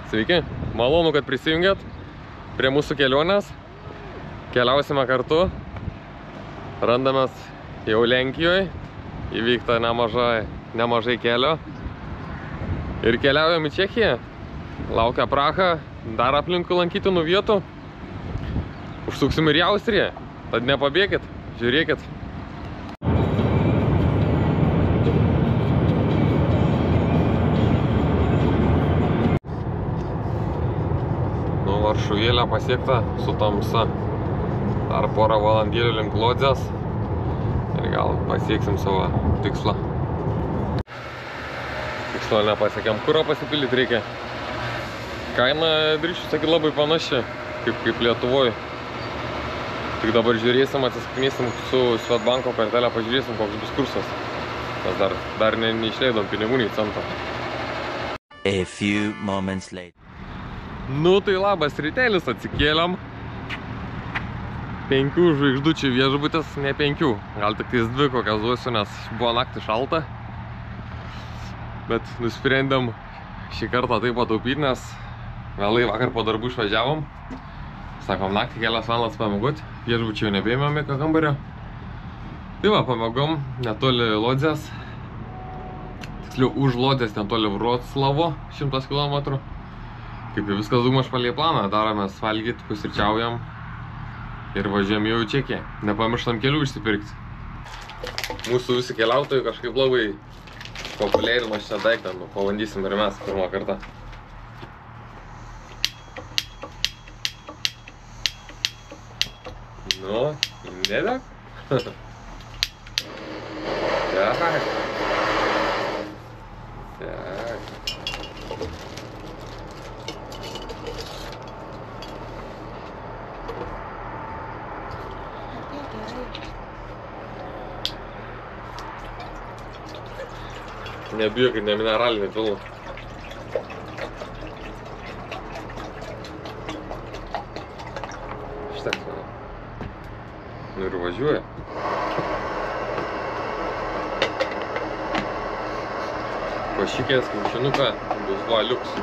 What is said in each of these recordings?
Sveiki, malonu, kad prisijungėt prie mūsų kelionės. Keliausime kartu. Randamės jau Lenkijoje. Įvykta nemažai kelio. Ir keliaujam į Čekiją. Laukia Praha, dar aplinkui lankytinų vietų. Užsuksim ir į Austriją. Tad nepabėkit, žiūrėkit. Varšuvėlė pasiekta su tamsa. Dar porą valandėlių link Lodzės ir gal pasieksim savo tikslą. Tikslo nepasiekėm, kuro pasipildyti reikia. Kaina, drįšiu sakyti, labai panaši kaip Lietuvoje. Tik dabar žiūrėsim, atsiskaitysim su Swedbanko kortelę, pažiūrėsim, koks bus kursas. Mes dar neišleidom pinigų nei cento. A few moments later. Nu tai labas rytelis, atsikėlėm. 5 žvaigždučių viešbutis, ne 5, gal tik tais 2 kokias duosiu, nes buvo naktį šalta. Bet nusprendėm šį kartą taip pataupyti, nes vėlai vakar po darbų išvažiavom. Sakom, naktį kelias valandas pamiegot, viešbučių jau nebeėmėm jokio kambario. Tai va, pamiegom netoli Lodzės. Tiksliau, už Lodzės netoli Vroclavo, 100 km. Kaip jau viskas daugmaž pagal planą, daromės valgyti, pusryčiaujam ir važiuojam jau į Čekiją. Nepamirštam kelių išsipirkti. Mūsų visi keliautojai kažkaip labai populiarino šitą daiktą, pabandysim ir mes pirmą kartą. Nu, nedėk. Tak. Nebijo, kad ne mineralinį pilną. Šitaks, manau. Nu ir važiuoja. Pašykės kiaušinuką bus valiuks.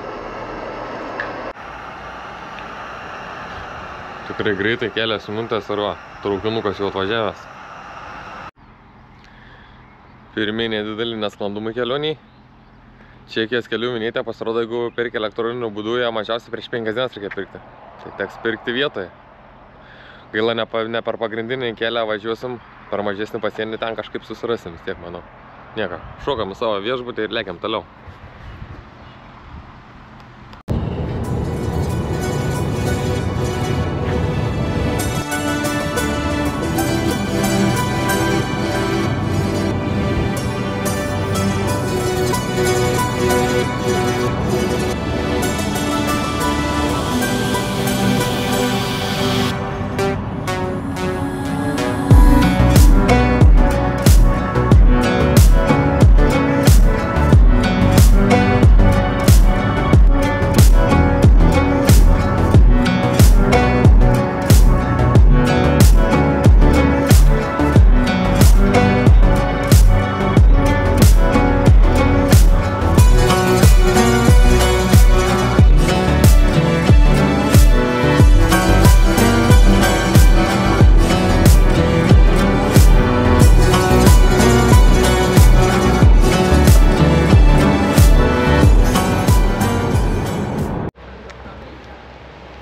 Tikrai greitai kelias minutės ir va, traukinukas jau atvažiavęs. Pirmieji nedideli nesklandumai kelioniai. Čekijos kelių minėtė pasirodo, jeigu perki elektroniniu būdu, ją mažiausiai prieš 5 dienas reikia pirkti. Tai teks pirkti vietoje. Gaila, ne per pagrindinį kelią važiuosim, per mažesnį pasienį ten kažkaip susirasim, vis tiek manau. Nieko, šokam į savo viešbutį ir lėkiam toliau.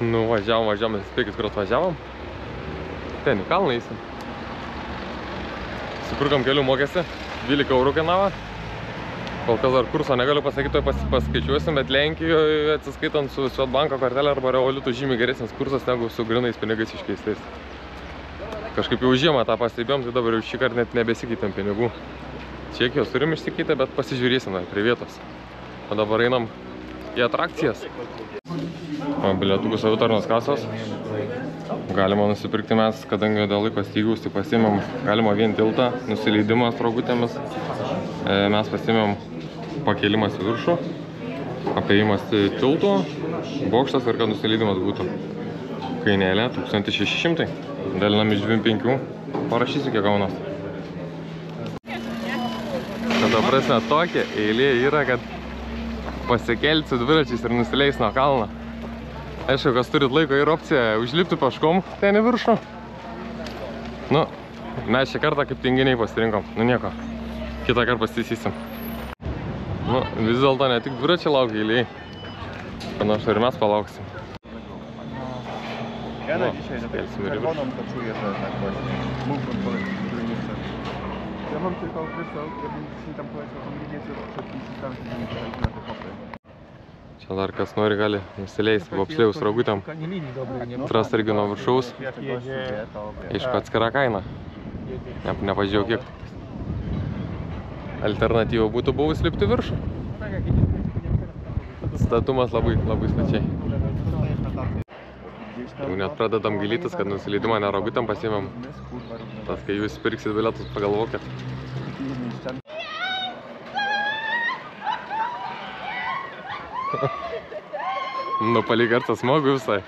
Nu, važiavom, spėkit, kur atvažiavom. Ten į kalną eisim. Supirkom kelių mokestį, 12 eurų kainavo. Kol kas dar kurso negaliu pasakyti, paskaičiuosim, bet Lenkijoje atsiskaitant su Swedbanko kortelė arba revoliutų žymiai geresnis kursas negu su grynais pinigais iškeistais. Kažkaip jau žiemą tą pastebėjom, tai dabar jau šį kartą net nebesikeitėm pinigų. Čekijos turim išsikeitę, bet pasižiūrėsim prie vietos. O dabar einam į atrakcijas. Bilietukų savitarnos kasos. Galima nusipirkti mes, kadangi dėl laiko stygiaus, tai pasiėmėm galima vien tiltą, nusileidimas rogutėmis. Mes pasiėmėm pakėlimas į viršų, apėjimas tiltų, bokštas ir kad nusileidimas būtų. Kainelė 1600, dalinam iš 25, parašysiu kiek gaunas. Kad ta prasme tokia eilė yra, kad pasikelti su dviračiais ir nusileis nuo kalno. Aišku, kas turit laiko ir opciją užlipti peškom ten į viršų. Nu, mes šį kartą kaip tinginiai pasirinkom. Nu nieko, kitą kartą pasitaisysim. Nu, vis dėlto ne tik dviračiai laukia eilėj. Panašu ir mes palauksim. Ja na dzisiaj czerwoną to czuję, że tak właśnie mógłbym polecić, który nie chce. Ja mam tylko, wiesz co, ja bym dzisiaj tam poleciał tą Ligiecję przed tam, żeby nie pojechać na te hopy. Čia dar kas nori gali nusileisti vapsliaus rogutėm. Tras irgi nuo viršaus. Aišku, atskira kaina. Nepažiūrėjau kiek. Alternatyva būtų buvus lipti viršų. Statumas labai stačiai. Jau net pradedam gilytis, kad nusileidimą ne rogutėm pasiėmėm. Tas, kai jūs pirksit bilietus, pagalvokit. Nu, palikartas smagu visai.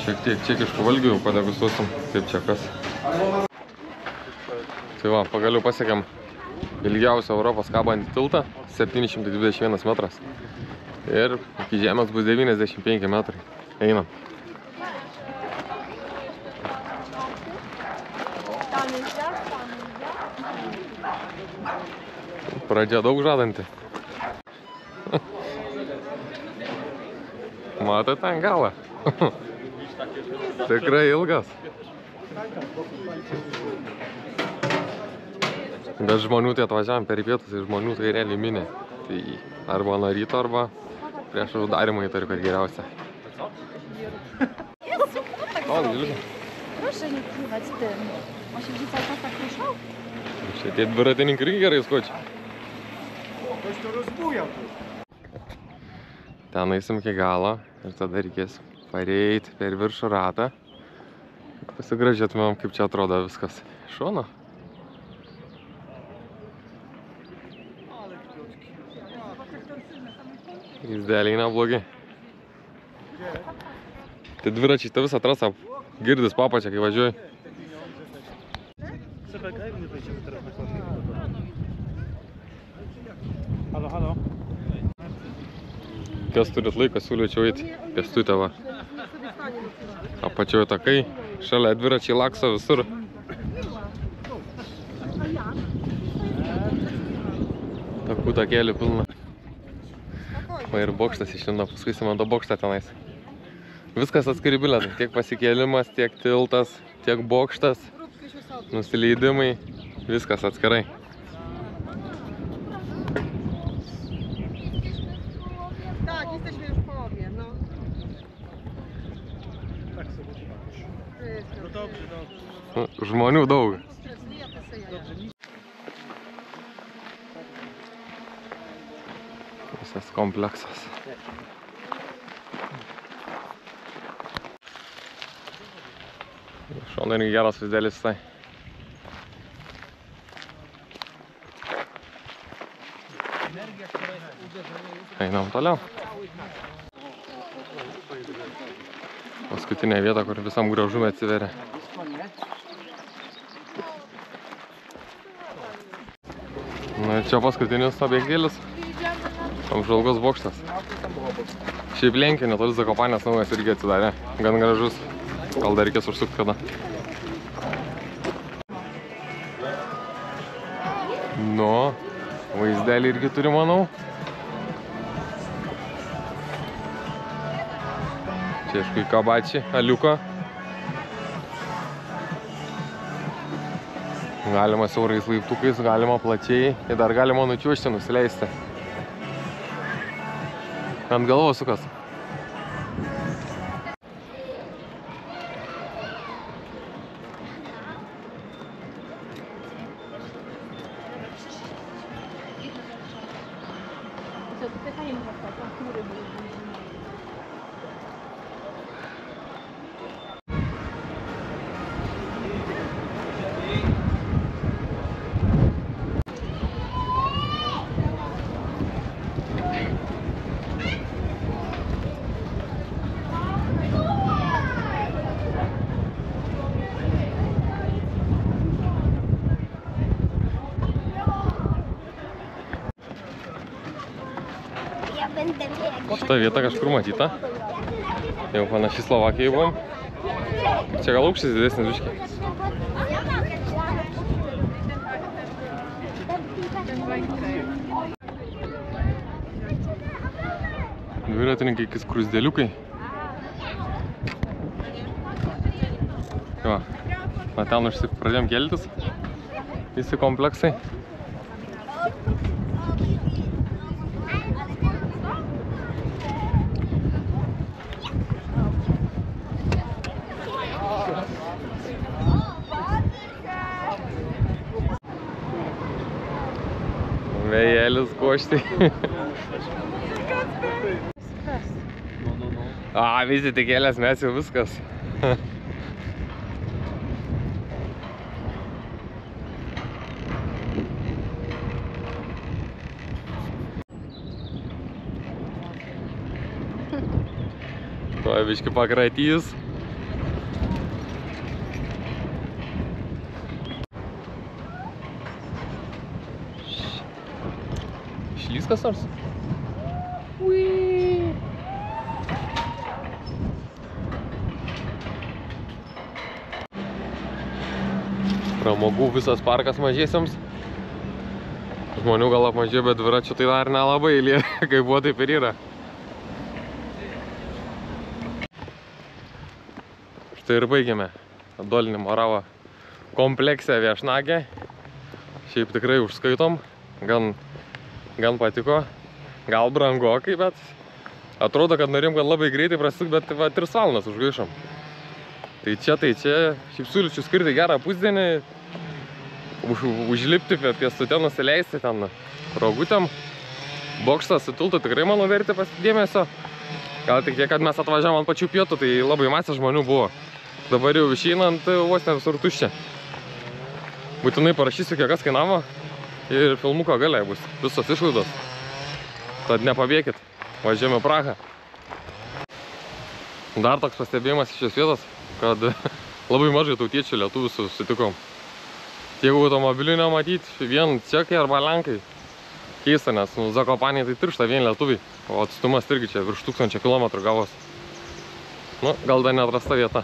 Šiek tiek čekiškų valgių jau padegustuosim, kaip čia kas. Tai va, pagaliau pasiekėm ilgiausią Europos kabantį tiltą, 721 metras. Ir iki žemės bus 95 metrai. Einam. Pradžia daug žadanti. Matai ten galą. Tikrai ilgas. Bet žmonių tai atvažiavam per pietus ir žmonių tai realiai minė. Tai arba nuo ryto, arba prieš uždarimą įtariu, kad geriausia. O, Gilga. Proszę nie pływać tym. On się gdzieś cały czas tak ruszał? Šitie dviratininkai irgi gerai skočia. Ten eisim iki galo ir tada reikės pareiti per viršų ratą. Pasigražėtumėm, kaip čia atrodo viskas. Šono. Izdėliai neblogi. Tai dviračiai tą visą trasą girdis papačia, kai važiuoji. Halo, halo. Kas turit laiką, siūlyčiau eiti pėstutę va. Apačioje takai, šalia dviračiai lakso visur. Takų takėlių pilna. Va ir bokštas išlindo, paskui Simento bokštą tenais. Viskas atskiri bilietai, tiek pasikėlimas, tiek tiltas, tiek bokštas, nusileidimai, viskas atskirai. Tak, jesteśmy już w połowie, no. Tak sobie no dobrze, dobrze. Žmonių daug. Visas kompleksas. Šono irgi geras vaizdelis visai. Einam toliau. Paskutinė vieta, kur visam gražumė atsiveria. Na ir čia paskutinis objektėlis. Apžvalgos bokštas. Šiaip Lenkija netoli Zakopanės naujas irgi atsidarė. Gan gražus. Gal dar reikės užsukti kada. Nu, vaizdelį irgi turi, manau. Čia aišku į kabačį, aliuko. Galima siaurais laiptukais, galima plačiai ir dar galima nučiuošti, nusileisti. Ant galvos sukas. Šitą vietą kažkur matyta. Jau panašiai Slovakijai buvom. Čia gal aukštis didesnis biškį. Dviratininkai, kai skrusdėliukai. Va, ten pradėjom keltis. Visi kompleksai. Vėjėlis koštai. Visi tik kelias, mes jau viskas. Tuo biškį pakratys. Išlys kas nors? Pramogų visas parkas mažiesiams. Žmonių gal apmažėjo, bet dviračių tai dar nelabai, kaip buvo, taip ir yra. Štai ir baigėme Dolinį Moravą komplekse viešnagę. Šiaip tikrai užskaitom, gan patiko, gal brangokai, bet atrodo, kad norim, kad labai greitai prasuk, bet 3 valandas užgaišom. Tai čia, šiaip siūlyčiau skirti gerą pusdienį, užlipti pėstute, nusileisti ten rogutėm. Bokštas į tiltą tikrai, manau, verti pasidėmesio. Gal tik tiek, kad mes atvažiavom ant pačių pietų, tai labai masė žmonių buvo. Dabar jau išeinant, vos ne visur tuščia. Būtinai parašysiu, kiek kas kainavo ir filmuko gale bus visos išlaidos. Tad nepabėkit, važiuojame į Prahą. Dar toks pastebėjimas iš šios vietos, kad labai mažai tautiečių lietuvių susitikom. Tiek automobilių nematyti, vien čekai arba lenkai. Keista, nes Zakopanėje tai tiršta vien lietuviai, o atstumas irgi čia virš 1000 km gavos. Nu, gal dar neatrasta vieta.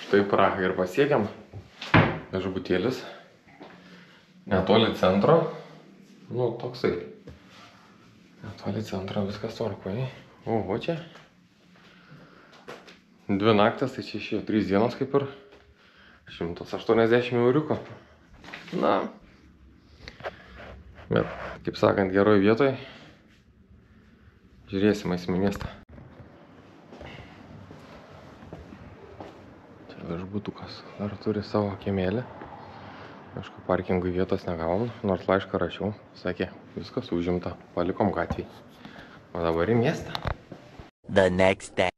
Štai Prahą ir pasiekėm. Viešbutėlis. Netoli centro. Nu, toksai. Netoli centro viskas tvarkoje. O čia. 2 naktas, tai čia išėjo 3 dienos kaip ir. 180 euriuko. Na. Bet, kaip sakant, geroj vietoj. Žiūrėsim į miestą. Viešbutukas dar turi savo kiemėlį. Aišku, parkingui vietos negavom, nors laišką rašiau. Sakė, viskas užimta, palikom gatvėj. O dabar į miestą. The next day.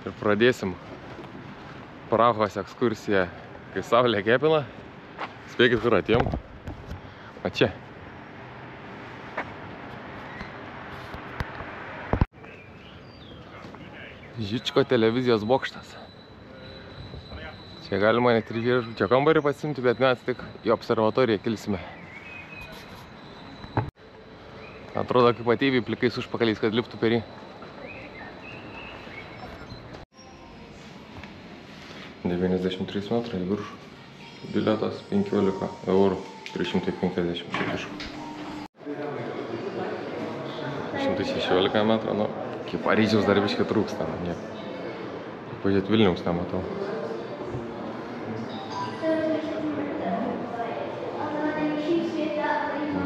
Ir pradėsim Prahos ekskursiją, kai saulė kepina. Spėkit, kur atėjom. O čia. Žičko televizijos bokštas. Čia galima net ir viešbučio kambarį pasiimti, bet mes tik į observatoriją kilsime. Atrodo, kaip ateiviai plikais užpakaliais, kad liptų per jį. $93 metrai viršų. Biletas 15 eurų, 350 šikiškų. 116 metrų, nu, iki Paryžiaus dar biškai trūksta. Pažiūrėt, Vilniaus nematau.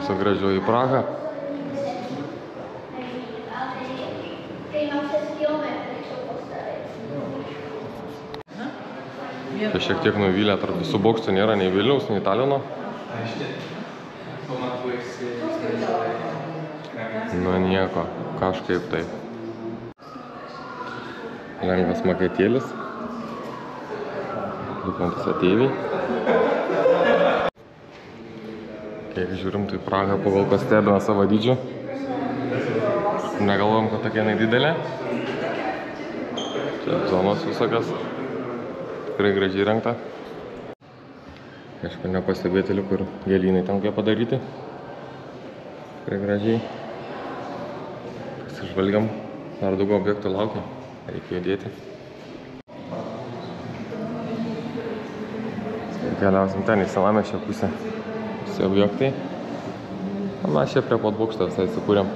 Su gražiuoju į Prahą. Čia šiek tiek nuvylė, tarp visų bokštų nėra nei Vilniaus, nei Talino. Nu nieko, kažkaip tai. Lengvas maketėlis. Lipantis ateiviai. Kiek žiūrim, tai Praha pagal kas stebina savo dydžiu. Negalvojom, kad tokia jinai didelė. Čia zonos visokios. Tikrai gražiai rengta. Aišku, nepastebėti liko ir gėlynai ten kokie padaryti. Tikrai gražiai. Pasižvalgiam. Dar daugiau objektų laukia. Reikia judėti. Keliausim ten į senamiesčio pusę. Visi objektai. O mes čia prie pat bokšto visai įsikūrėm.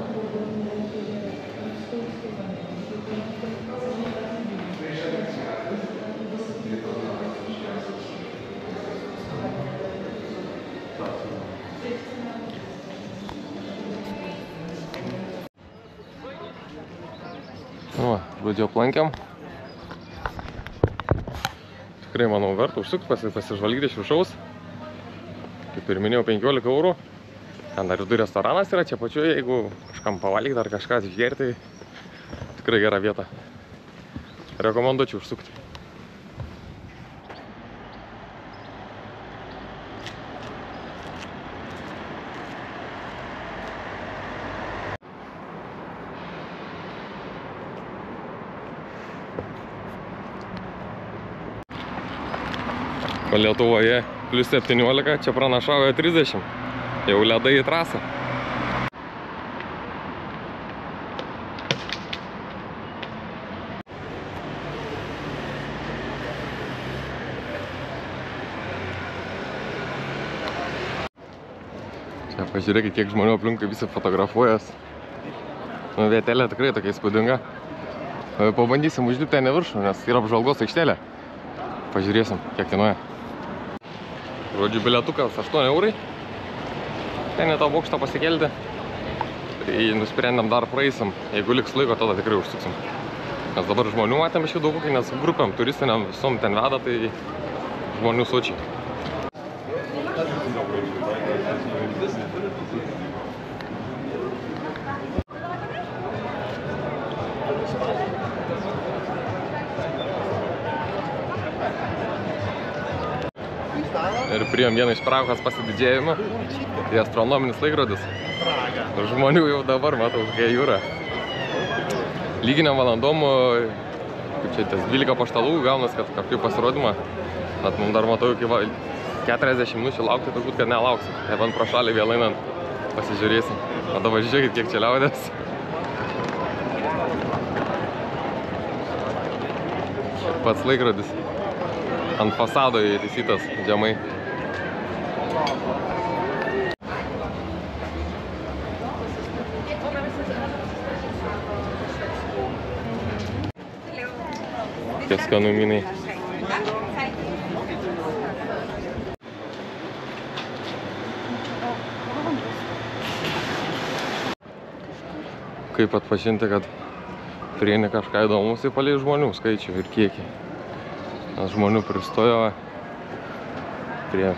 Žodžiu, aplankėm. Tikrai, manau, verta užsukti, pasižvalgyti iš viršaus. Kaip ir minėjau, 15 eurų. Ten dar ir 2 restoranas yra čia pačiu, jeigu kažkam pavalgyti ar kažką išgerti, tai tikrai gera vieta. Rekomenduočiau užsukti. O Lietuvoje plus 17, čia pranašauja 30. Jau ledai į trasą. Čia pažiūrėkit, kiek žmonių aplinkui visi fotografuojas. Nu, vietelė tikrai tokia įspūdinga. Pabandysim užlipti ten į viršų, nes yra apžvalgos aikštelė. Pažiūrėsim, kiek kainuoja. Žodžiu, bilietukas 8 eurai. Ten į tą bokštą pasikelti. Tai nusprendėm dar praeisim. Jeigu liks laiko, tada tikrai užsuksim. Nes dabar žmonių matėm iš jų daug, nes grupėm turistiniam visom ten veda, tai žmonių sočiai. Ir priėjom vieną iš Prahos pasididžiavimą. Tai astronominis laikrodis. Žmonių jau dabar matau kokia jūra. Lyginiam valandom, kaip čia ties 12 paštalų gaunas, kad kažkaip pasirodymą. Bet mums dar matau iki 40 minučių laukti, turbūt, kad nelauksim. Nebent pro šalį vėl einant pasižiūrėsim. O dabar žiūrėkit, kiek čia liaudės. Pats laikrodis ant fasado įtaisytas žemai. Tie skanumynai. Kaip atpažinti, kad prieini kažką įdomus į palei žmonių skaičių ir kiekį. Nes žmonių pristojo prie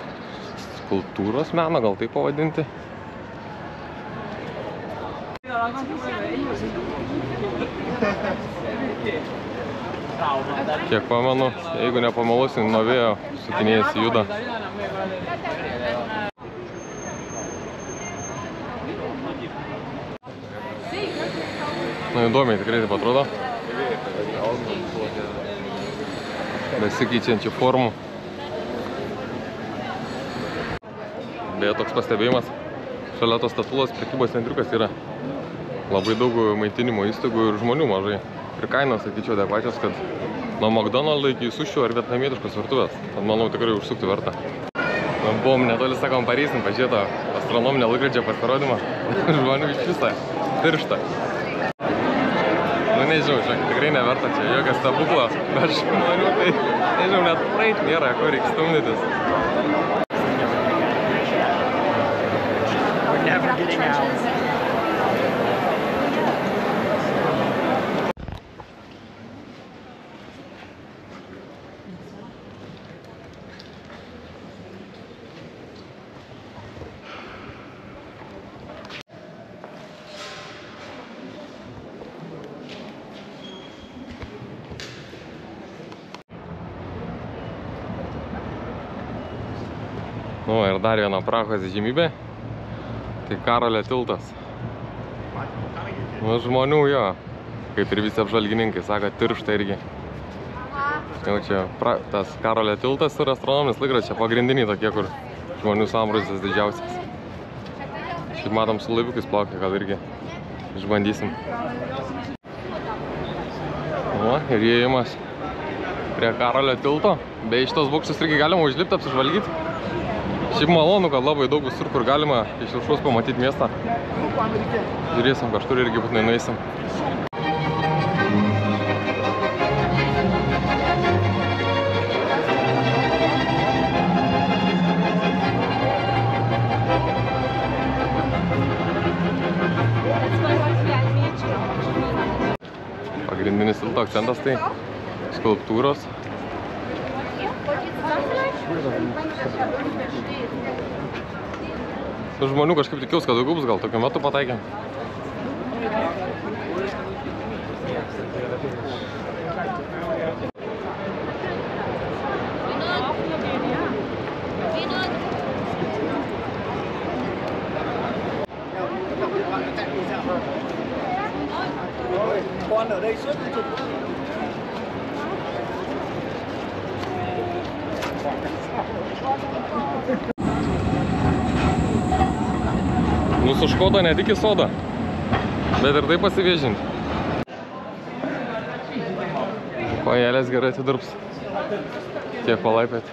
skulptūros meno, gal taip pavadinti. Kiek pamenu, jeigu nepamalusi, nuo vėjo sukinėjasi juda. Na, įdomiai tikrai taip atrodo. Besikeičiančių formų. Beje, toks pastebėjimas. Šalia tos statulos prekybos centriukas yra labai daug maitinimo įstaigų ir žmonių mažai. Ir kainos, sakyčiau, adekvačios, kad nuo McDonald's iki sušių ar vietnamietiškos virtuvės. Tad manau, tikrai užsukti verta. Buvom netoli, sakom, Parysim, pažiūrėto astronominio laikrodžio pasirodymą. Žmonių iš visą tirštą. Nu, nežinau, čia tikrai neverta, čia jokio stebuklo. Bet žmonių, tai, nežinau, net praeit nėra, kur reikia stumdytis. trenches. Nu, ir dar viena Prahos įžymybė. Tai Karolio tiltas. Nu, žmonių jo, kaip ir visi apžvalgininkai, sako, tiršta irgi. Jau čia tas Karolio tiltas ir astronominis laikrodis, čia pagrindiniai tokie, kur žmonių sambrūzis didžiausias. Šiaip matom su laiviukais plaukia, gal irgi išbandysim. O, ir įėjimas prie Karolio tilto. Bei šitos bokštus irgi galima užlipti, apsižvalgyti. Šiaip malonu, kad labai daug visur, kur galima iš viršaus pamatyti miestą. Žiūrėsim, kažkur irgi būtinai nueisim. Pagrindinis tilto akcentas tai skulptūros. Žmonių kažkaip tikiaus, kad daugiau bus, gal tokiu metu pataikėm. Con ở đây suốt chụp. Nu, su Škoda ne tik į sodą, bet ir taip pasivėžinti. Kojelės gerai atidirbs. Tiek palaipėti.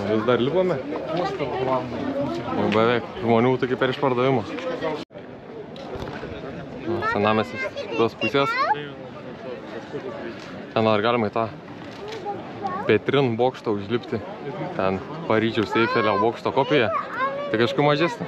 Vis dar lipame. Jau beveik. Žmonių tai kaip per išpardavimą. Senamiestis tos pusės. Ten ar galima į tą Petrin bokštą užlipti. Ten Paryžiaus Eifelio bokšto kopija. Tai kažkur mažesnė.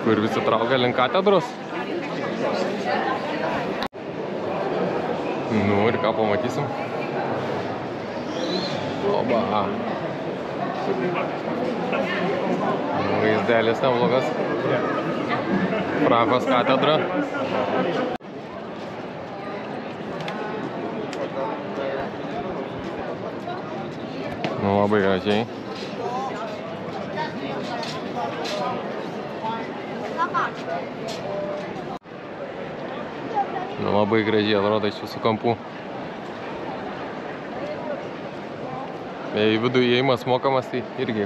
Kur visi traukia link katedros. Nu ir ką pamatysim. Oba. Vaizdelis neblogas. Prahos katedra. Nu, labai gražiai. Nu, labai gražiai atrodo iš visų kampų. Į vidų įėjimas mokamas, tai irgi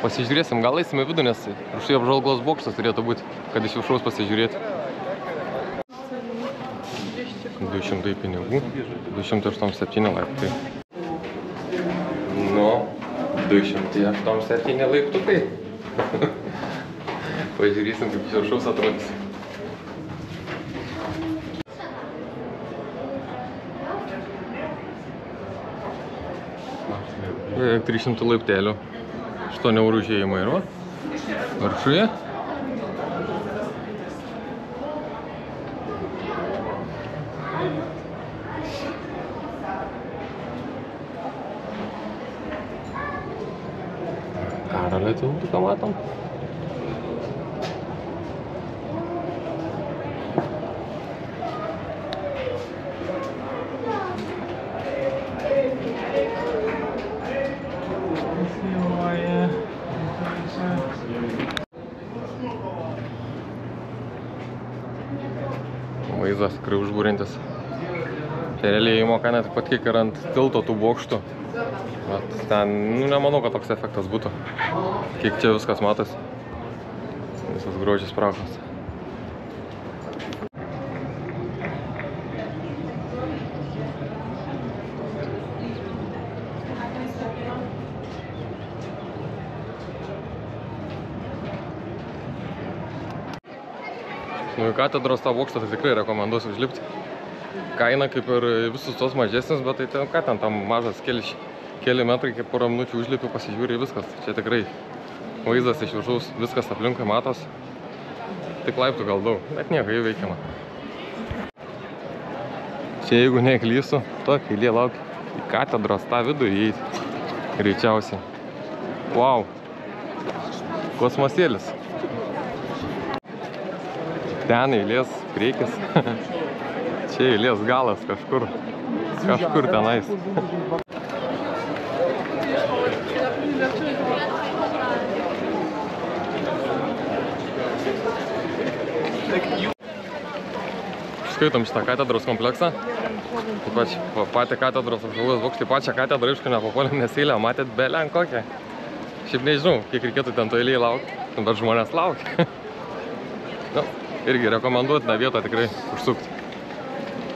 pasižiūrėsim. Gal eisim į vidų, nes štai apžvalgos bokštas turėtų būti, kad iš viršaus pasižiūrėti. 200 pinigų, 287 laiptai. Nu, 287 laiptukai. Pažiūrėsim, kaip iš viršaus atrodys. Beveik 300 laiptelių. 8 eurų užėjimai yra. Viršuje. Karolio tiltuką matom. vaizdas, tikrai užbūrintis. Čia realiai įmoka net pat kiek ir ant tilto tų bokštų. Bet ten, nemanau, kad toks efektas būtų. Kiek čia viskas matosi. Visas grožis prakos. Į katedros tą bokštą tai tikrai rekomenduosiu užlipti. Kaina kaip ir visus tos mažesnis, bet tai ten, ką ten tam mažas keli metrai, kaip porą minučių užlipi, pasižiūri viskas. Čia tikrai vaizdas iš viršaus, viskas aplinkui matos. Tik laiptų gal daug, bet nieko įveikiama. Čia jeigu neklysiu, tokia eilė laukia į katedros tą vidų įeiti. Greičiausiai. Wow! Kosmosėlis. Ten eilės priekis. Čia eilės galas kažkur. Kažkur tenais. Skaitom šitą katedros kompleksą. Taip pat patį katedros apžvalgos bokštį, pačią katedrą, aišku, nepapolėm, nes eilę matėt belen kokią. Šiaip nežinau, kiek reikėtų ten to eilėje laukti, bet žmonės laukia. Irgi rekomenduotina vietą tikrai užsukti.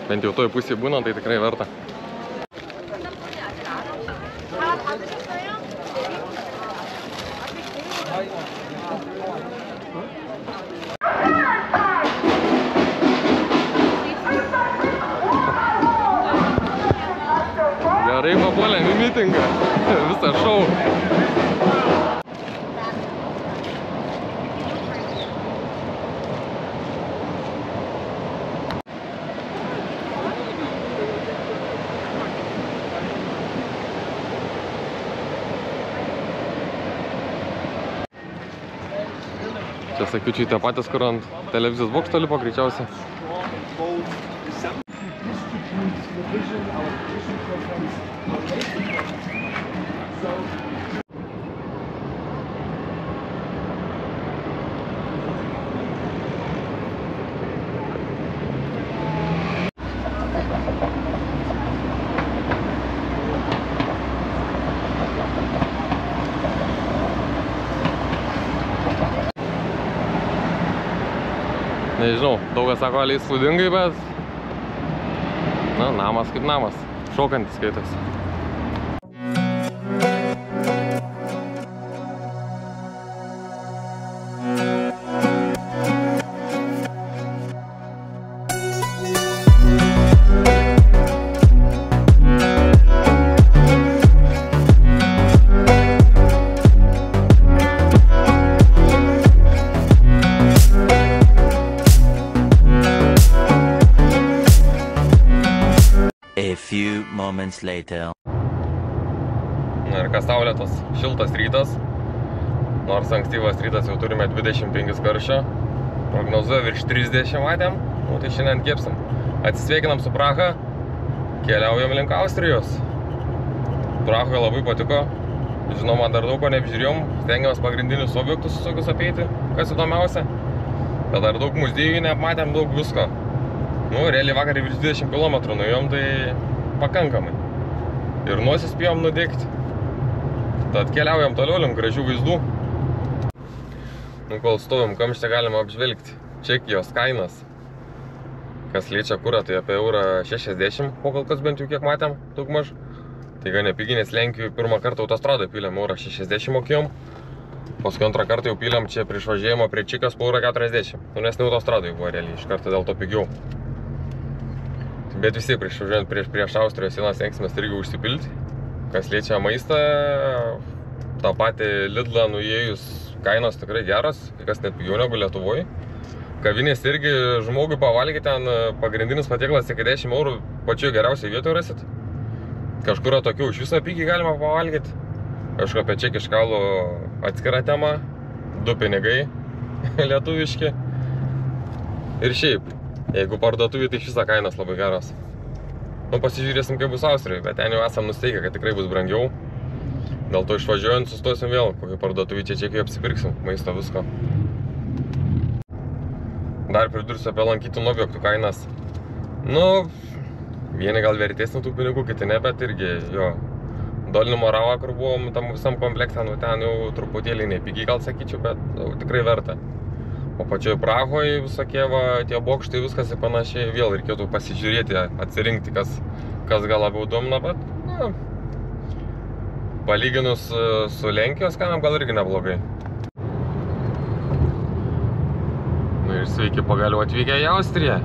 Bent jau toj pusėje būnant, tai tikrai verta. Gerai papuolėm į mitingą. Visą šou. Čia sakyčiau tie patys, kur ant televizijos bokšto lipo greičiausiai. Nežinau, daug kas sako, aliai įspūdingai, bet namas kaip namas, šokantis skaitosi. A few moments later. Na ir kas saulėtas, šiltas rytas. Nors ankstyvas rytas jau turime 25 karščio. Prognozuoja virš 30 matėm. Tai šiandien kepsim. Atsisveikinam su Praha. Keliaujam link Austrijos. Prahoje labai patiko. Žinoma, dar daug ko neapžiūrėjom. Stengiamės pagrindinius objektus visokius apeiti, kas įdomiausia. Bet dar daug muziejų neapmatėm, daug visko. Realiai vakar virš 20 km nuėjom, tai pakankamai. Ir nosis spėjom nudegti. Tad keliaujam toliau link gražių vaizdų. Kol stovim kamšte galima apžvelgti Čekijos kainas. Kas liečia kurą, tai apie €60, po kol kas bent jau kiek matėm, daug maž. Tai gan nepiginės Lenkijoje pirmą kartą autostradą pylėm €60 mokėjom. Paskui antrą kartą jau pylėm čia prieš važiavimą prie Čikijos po €40. Nes ne autostradai buvo realiai, iš karto dėl to pigiau. Bet visi prieš Austrijos sieną stengsimės irgi užsipilti. Kas liečia maistą, tą patį Lidlą nuėjus kainos tikrai geros, kas net pigiau negu Lietuvoje. Kavinės irgi žmogui pavalgyti, ten pagrindinis patiekalas iki 10 eurų pačioje geriausiai vietoje rasit. Kažkur tokių iš viso pigiai galima pavalgyti. Kažko apie čekišką alų atskirą temą, 2 pinigai lietuviški. Ir šiaip, jeigu parduotuvė, tai šisa kainas labai geras. Pasižiūrėsim, kaip bus Austrijoje, bet ten jau esam nusteikę, kad tikrai bus brangiau. Dėl to išvažiuojant sustosim vėl, kokį parduotuvį čia Čekijoje apsipirksim, maisto visko. Dar pridursiu apie lankytinų objektų kainas. Nu, vieni gal vertesni tų pinigų, kiti ne, bet irgi jo. Dolinių Moravą, kur buvom tam visam komplekse, nu ten jau truputėlį nepigiai gal sakyčiau, bet jau, tikrai verta. O pačioj Prahoje visokie va, tie bokštai, viskas ir panašiai, vėl reikėtų pasižiūrėti, atsirinkti, kas gal labiau domina, bet na, palyginus su Lenkijos kainom gal irgi neblogai. Nu ir sveiki pagaliau atvykę į Austriją.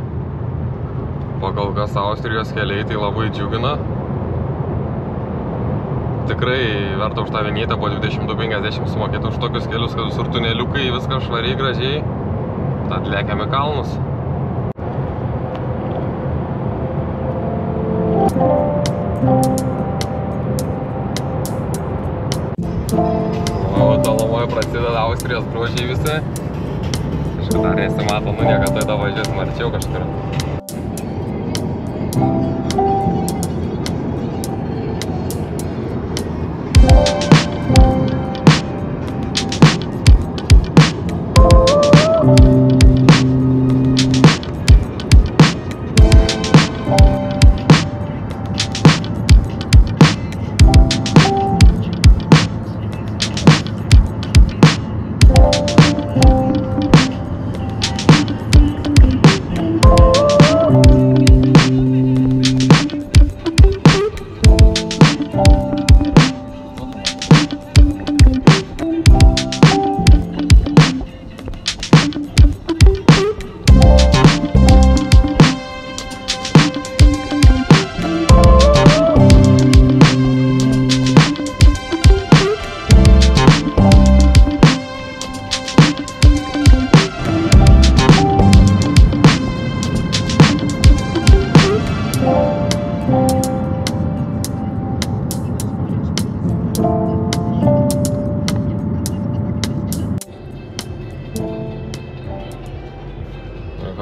Pakol kas Austrijos keliai tai labai džiugina. Tikrai verta už tą vienietę po 22,50 sumokėti už tokius kelius, kad visur tuneliukai, viskas švariai, gražiai. Tad lėkiam į kalnus. O tolumoje prasideda Austrijos bruožiai visi. Kažkaip dar nesimato, nu niekada tada važiuosim arčiau kažkur.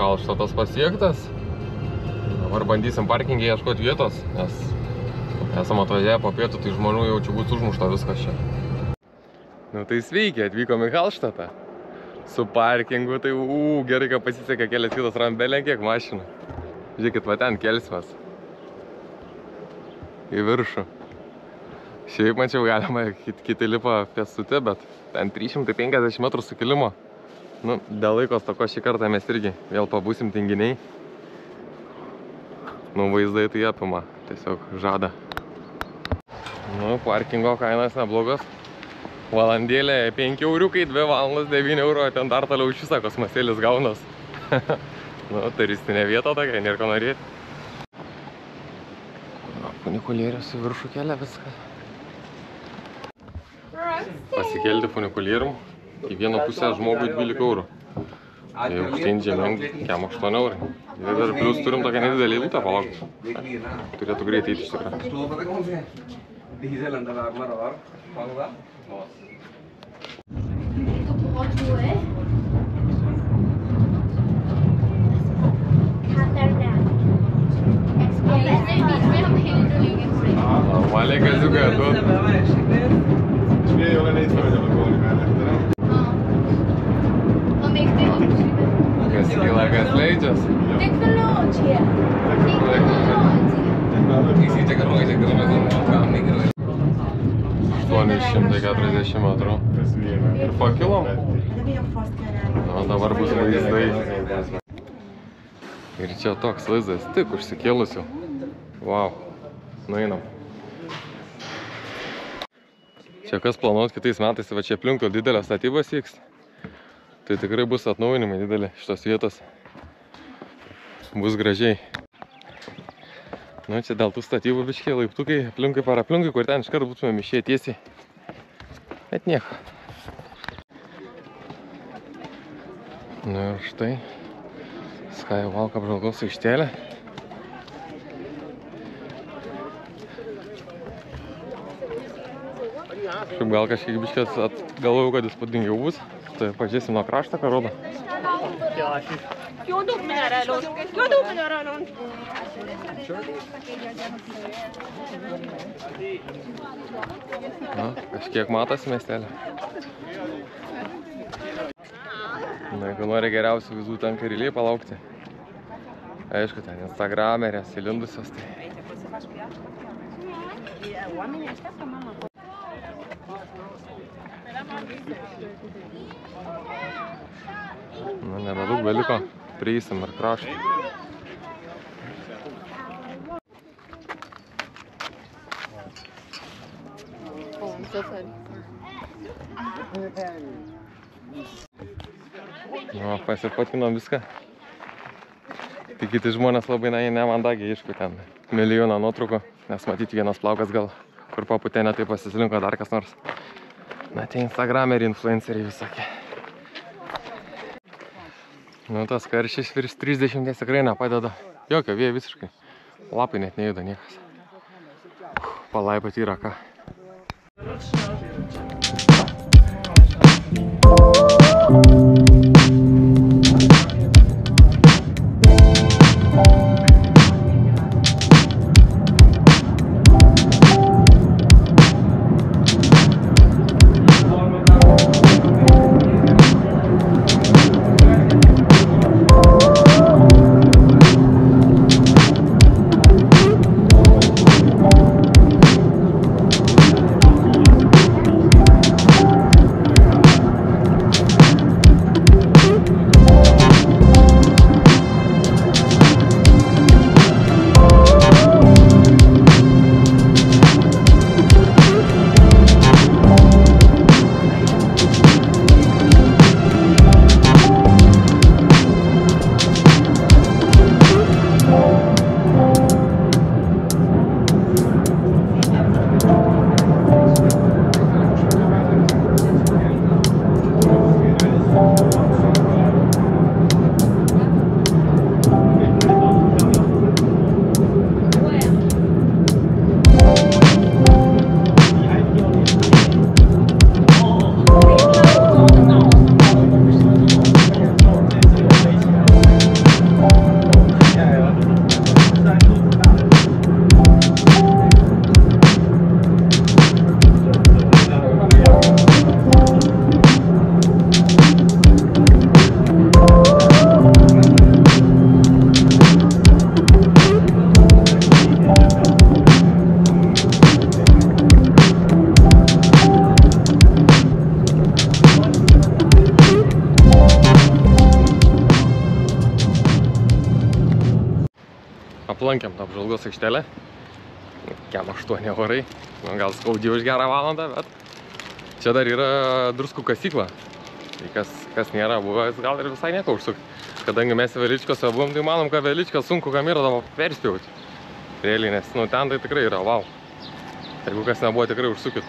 Halštatas pasiektas. Dabar bandysim parkingį ieškoti vietos, nes esam atvažiavę po pietų, tai žmonių jaučiu būt užmušta viskas čia. Nu tai sveiki, atvykom į Halštatą. Su parkingu, tai gerai, kad pasisekė kelias kitas rambelė, kiek mašinų. Žiūrėkit, va ten kelsimės. Į viršų. Šiaip mačiau galima, kiti lipa pėstute, bet ten 350 metrų sukilimo. Nu, dėl laikos toko šį kartą mes irgi vėl pabūsim tinginiai. Nu, vaizdai tai apima, tiesiog žada. Nu, parkingo kainas neblogas. Valandėlė 5 euriukai, 2 valandas 9 eurų, ten dar toliau iš visą kosmosėlis gaunas. Nu, turistinė vieta tokia, nėra ko norėti. Funikulierius į viršų kelia viską. Pasikelti funikulierium. Į vieną pusę žmogui 12 eurų. Tai aukštyn žemyn, kiam 8 eurų. Ir dar plius turim tokią nedidelį eilutę palaukti. Turėtų greitai eiti iš tikrųjų. Normaliai gaziukai duot. Ei ole niitä toisella koolimäellä. Kas kyla, kas leidžias. Technologija. Įsičia karuoja, kam negerai. 840 metrų. Ir pakilom. O dabar bus vaizdai. Ir čia toks vaizdas, tik užsikėlusiu. Wow, nueinam. Čia kas planuot kitais metais, va čia aplinkui didelės statybos vyks. Tai tikrai bus atnaujinimai didelė šitos vietos. Bus gražiai. Nu, čia dėl tų statybų biškiai laiptukai, aplinkui paraplinkui, kur ten iškart būtumėm išėję tiesiai. Bet nieko. Nu ir štai Skywalk apžvalgos aikštelė. Šiaip gal kažkiek biškės galvojau, kad įspūdingiau bus. Tai pažiūrėsim nuo krašto, ką rodo. Na, kažkiek matosi miestelė. Na, jeigu nori geriausių vizų, tenka ir eilėj palaukti. Aišku, ten instagramerės įlindusios, tai... Nu, nebedaug beliko, prieisim ir kraštą. Nu, pasifotkinom viską. Tik kiti žmonės labai nemandagiai, aišku, ten milijoną nuotraukų, nes matyti vienas plaukas gal, kur paputė ne taip pasislinko dar kas nors. Na, tie instagrameriai, influenceriai visokie. Nu, tas karštis virš 30 tikrai nepadeda. Jokio vėjo visiškai. Lapai net nejuda niekas. Palaipat yra ką. Aplankėm tą apžvalgos aikštelę. Kem 8 eurai. Nu, gal skaudžiai už gerą valandą, bet čia dar yra druskų kasykla. Tai kas nėra buvęs, gal ir visai nieko užsukti. Kadangi mes Veličkose buvom, tai manom, kad Veličkas sunku kam yra dabar perspjauti. Realiai, nes nu, ten tai tikrai yra wow. Jeigu kas nebuvo, tikrai užsukit.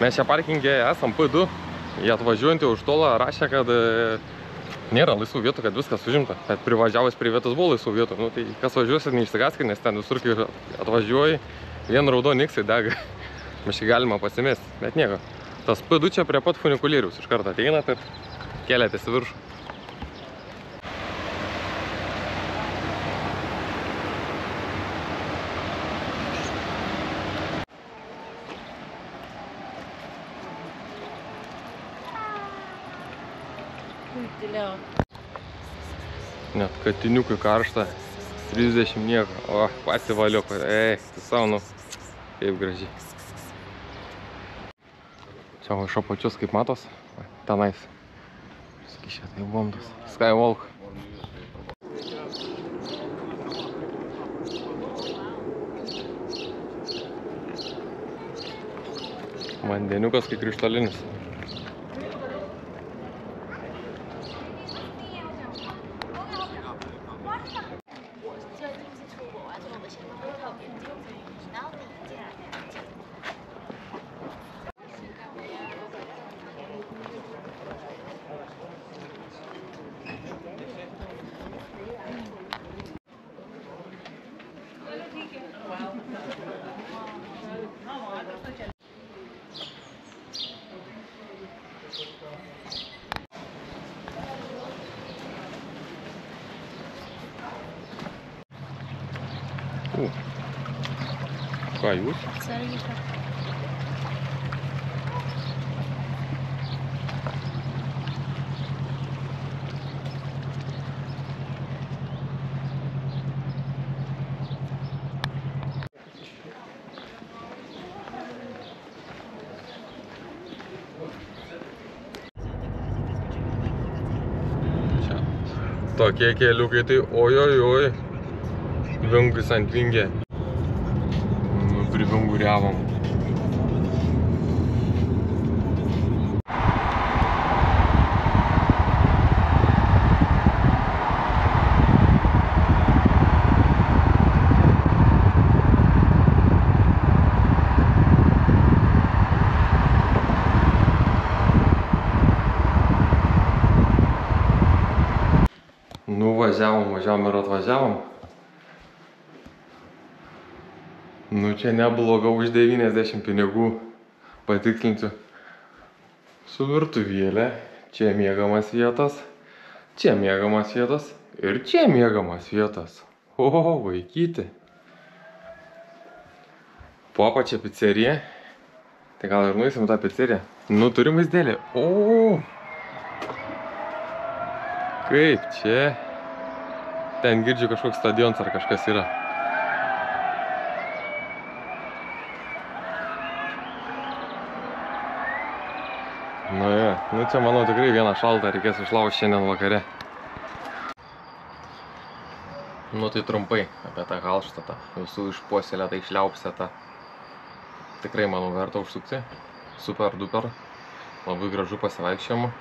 Mes čia parkingė esam P2. Jie atvažiuojantį už tolą rašė, kad nėra laisvų vietų, kad viskas užimta. Bet privažiavus prie vietos buvo laisvų vietų. Nu, tai kas važiuosit, neišsigaskit, nes ten visur, kai atvažiuoji, vien raudoni niksai dega. Mes čia galima pasimesti, bet nieko. Tas P2 čia prie pat funikulieriaus iš karto ateinat ir keliatės į viršų. Net katiniukui karšta, 30 nieko, o pasivaliuko, tu savo, nu, kaip gražiai. Čia iš apačios kaip matos, tenais, sakyšė, tai buvom tas Skywalk. Vandeniukas kaip krištolinis. Ką jūs? Atsargiai. Tokie keliukai tai ojojoj. Vingus ant vingė. Privinguriavom. Važiavom ir atvažiavom. Nu čia nebloga už 90 pinigų, patikslinsiu. Su virtuvėlė, čia miegamas vietas, čia miegamas vietas ir čia miegamas vietas. O, vaikyti. Po apačią pizzeriją. Tai gal ir nueisim tą pizzeriją. Nu, turim vaizdelį. O, kaip čia. Ten girdžiu kažkoks stadionas ar kažkas yra. Nu jo, nu čia manau tikrai vieną šaltą reikės išlaužti šiandien vakare. Nu tai trumpai apie tą Hallstatą, visų išpuoselėtą, išliaupsėtą. Tikrai manau verta užsukti. Super duper, labai gražu pasivaikščiojimų.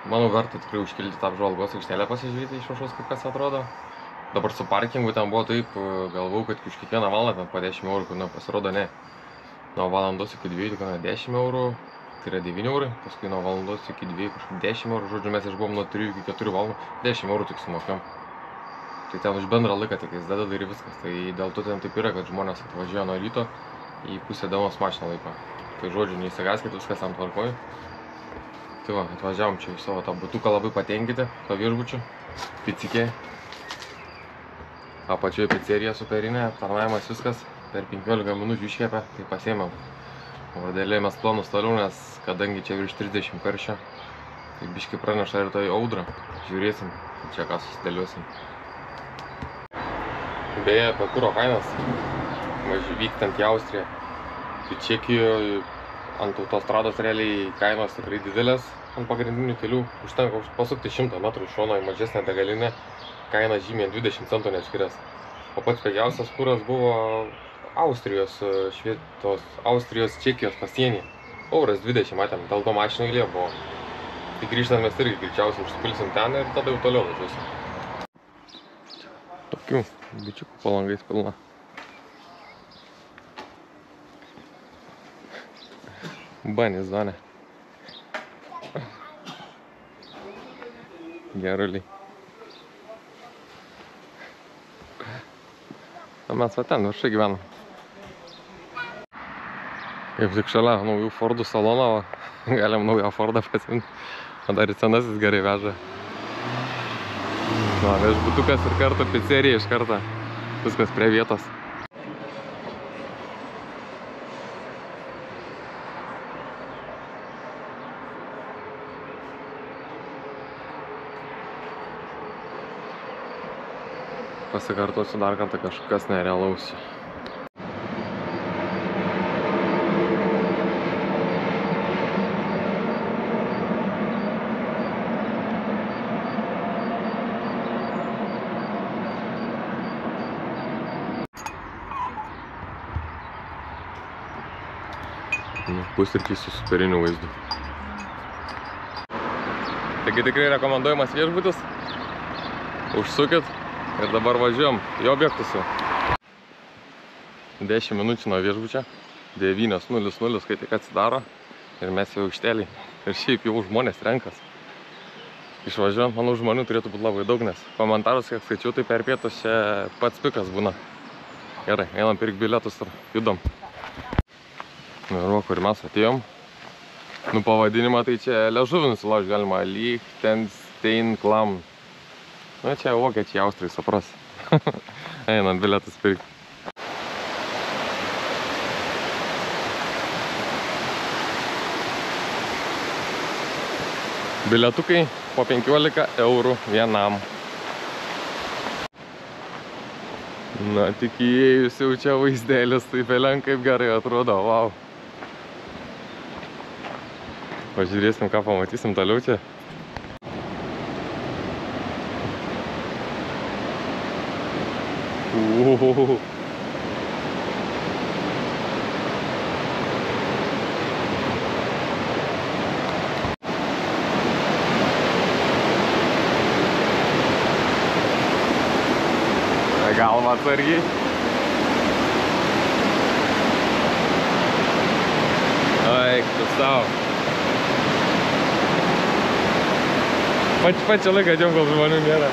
Manau, verta tikrai užkilti tą apžvalgos aikštelę pasižiūrėti iš viršaus, kaip kas atrodo. Dabar su parkingu ten buvo taip, galvau, kad už kiekvieną valandą ten po 10 eurų, kur pasirodo ne. Nuo valandos iki 2 tai 10 eurų, tai yra 9 eurai, paskui nuo valandos iki 2 kažkaip 10 eurų, žodžiu, mes išbuvom nuo 3 iki 4 valandų, 10 eurų tik sumokėm. Tai ten už bendrą laiką tik jis deda ir viskas, tai dėl to ten taip yra, kad žmonės atvažiuoja nuo ryto į pusę dienos mašiną laiko. Tai žodžiu, neįsigaskit, viskas tam tvarkoj. Tai va, atvažiavom čia į savo tą butuką labai patenkite, to viešbučių, picikė. Apačioje pizzerija superinė, aptarnavimas viskas, per 15 minučių iškepė, tai pasiėmėm. O dėlėjomės planus toliau, nes kadangi čia virš 30 karščio, tai biškai praneša ir tai audra. Žiūrėsim, čia ką susidėliosim. Beje, apie kuro kainas, vykstant į Austriją, tai Čekijoje ant autostrados realiai kainos tikrai didelės ant pagrindinių kelių. Užtenka pasukti 100 metrų iš šono į mažesnę degalinę, kaina žymiai 20 centų neskirias. O pats pigiausias kuras buvo Austrijos, Austrijos Čekijos pasienyje. Euras 20 matėm, dėl to mašinų eilė buvo. Tai grįžtant mes irgi greičiausiai užsipilsim ten ir tada jau toliau važiuosim. Tokių bičiukų palangais pilna. Banis zonė. Geruliai. O mes va ten viršai gyvenam. Kaip tik šalia naujų Fordų salono, galim naują Fordą pasiimti. O dar ir senasis gerai veža. Na, viešbutukas ir karto pizzerija iš karto. Viskas prie vietos. Pasikartosiu dar kartą kažkas nerealaus. Pusryčiai su superiniu vaizdu. Taigi tikrai rekomenduojamas viešbutis. Užsukit. Ir dabar važiuojam į objektus jau. 10 minučių nuo viešbučio, 9:00, kai tik atsidaro. Ir mes jau aikšteliai. Ir šiaip jau žmonės renkas. Išvažiuojant, manau, žmonių turėtų būti labai daug, nes komentarus, kiek skaičiau, tai per pietus čia pats pikas būna. Gerai, einam pirkti bilietus ir judam. Nu ir va, kur mes atėjom. Nu, pavadinimą tai čia liežuvį nusilaužti galima. Liechtenstein Klam. Nu, čia vokiečiai, Austrai supras. Einam bilietus pirkti. Bilietukai po 15 eurų vienam. Na, tik įėjus jau čia vaizdelis, tai vėliau kaip gerai atrodo, wow. Pažiūrėsim, ką pamatysim toliau čia. Uhuhuhu. Galva atsargiai. Eik, tu savo. Pačią laiką atėjom, kol žmonių nėra.